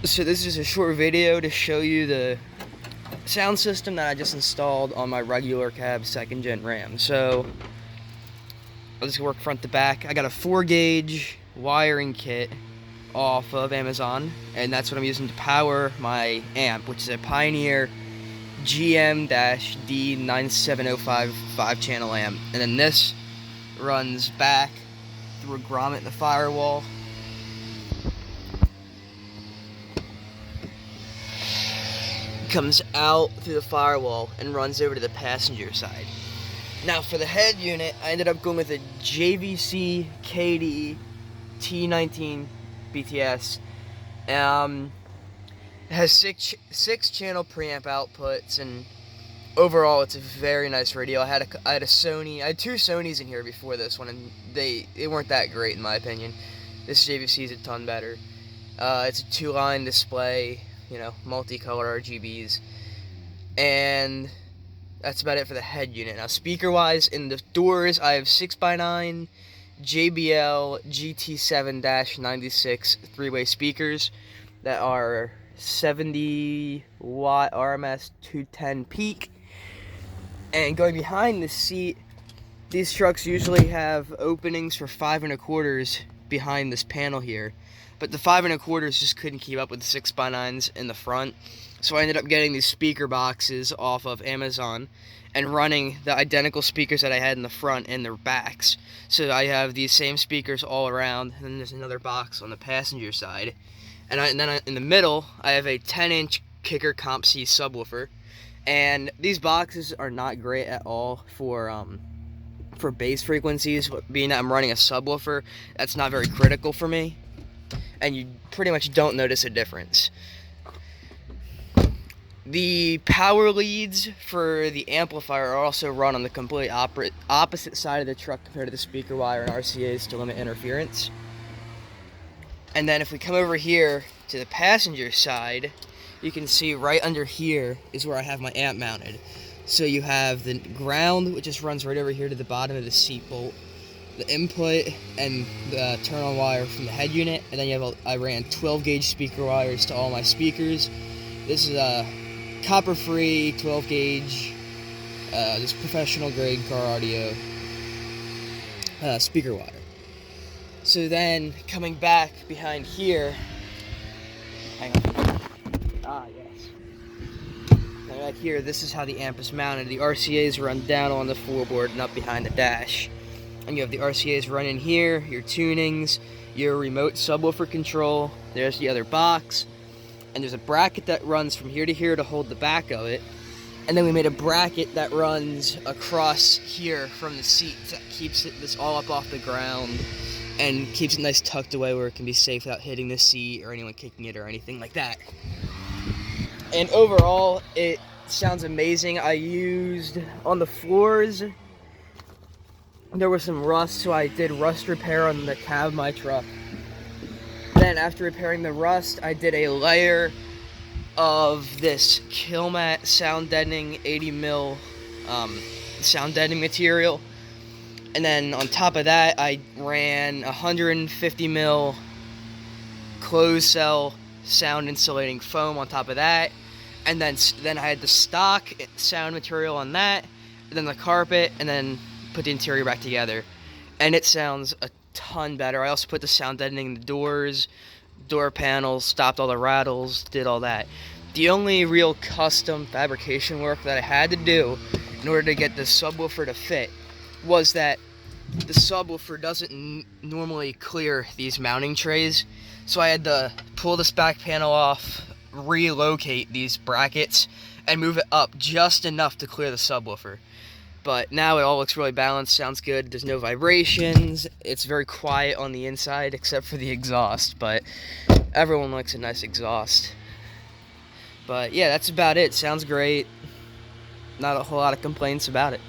So this is a short video to show you the sound system that I just installed on my regular cab 2nd gen Ram. So I'll just work front to back. I got a 4-gauge wiring kit off of Amazon, and that's what I'm using to power my amp, which is a Pioneer GM-D9705 5-channel amp. And then this runs back through a grommet in the firewall. Comes out through the firewall and runs over to the passenger side. Now for the head unit, I ended up going with a JVC KD T19 BTS. It has six channel preamp outputs, and overall it's a very nice radio. I had two Sonys in here before this one, and they weren't that great in my opinion. This JVC is a ton better. It's a 2-line display, you know, multicolor RGBs, and that's about it for the head unit. Now speaker wise, in the doors I have 6x9 JBL GT7-96 3-way speakers that are 70 watt RMS 210 peak. And going behind the seat, these trucks usually have openings for 5 1/4 behind this panel here, but the 5 1/4 just couldn't keep up with the 6x9s in the front, so I ended up getting these speaker boxes off of Amazon and running the identical speakers that I had in the front in their backs. So I have these same speakers all around, and then there's another box on the passenger side, and then in the middle I have a 10-inch Kicker Comp C subwoofer. And these boxes are not great at all for bass frequencies, but being that I'm running a subwoofer, that's not very critical for me, and you pretty much don't notice a difference. The power leads for the amplifier are also run on the complete opposite side of the truck compared to the speaker wire and RCAs to limit interference. And then if we come over here to the passenger side, you can see right under here is where I have my amp mounted. So you have the ground, which just runs right over here to the bottom of the seat bolt, the input and the turn-on wire from the head unit, and then I ran 12-gauge speaker wires to all my speakers. This is a copper-free 12-gauge, just professional-grade car audio speaker wire. So then coming back behind here, hang on. Yes. Now back here, this is how the amp is mounted. The RCAs run down on the floorboard and up behind the dash. And you have the RCAs running here, your tunings, your remote subwoofer control. There's the other box. And there's a bracket that runs from here to here to hold the back of it. And then we made a bracket that runs across here from the seat that keeps this all up off the ground and keeps it nice tucked away where it can be safe without hitting the seat or anyone kicking it or anything like that. And overall, it sounds amazing. I used, on the floors, there was some rust, so I did rust repair on the cab of my truck. Then after repairing the rust, I did a layer of this Killmat sound deadening 80mm sound deadening material. And then on top of that, I ran 150mm closed cell sound insulating foam on top of that, and then I had the stock sound material on that, and then the carpet, and then put the interior back together, and it sounds a ton better. I also put the sound deadening in the doors, door panels, stopped all the rattles, did all that. The only real custom fabrication work that I had to do in order to get the subwoofer to fit was that the subwoofer doesn't normally clear these mounting trays, so I had to pull this back panel off, relocate these brackets, and move it up just enough to clear the subwoofer. But now it all looks really balanced, sounds good, there's no vibrations, it's very quiet on the inside except for the exhaust, but everyone likes a nice exhaust. But yeah, that's about it. Sounds great. Not a whole lot of complaints about it.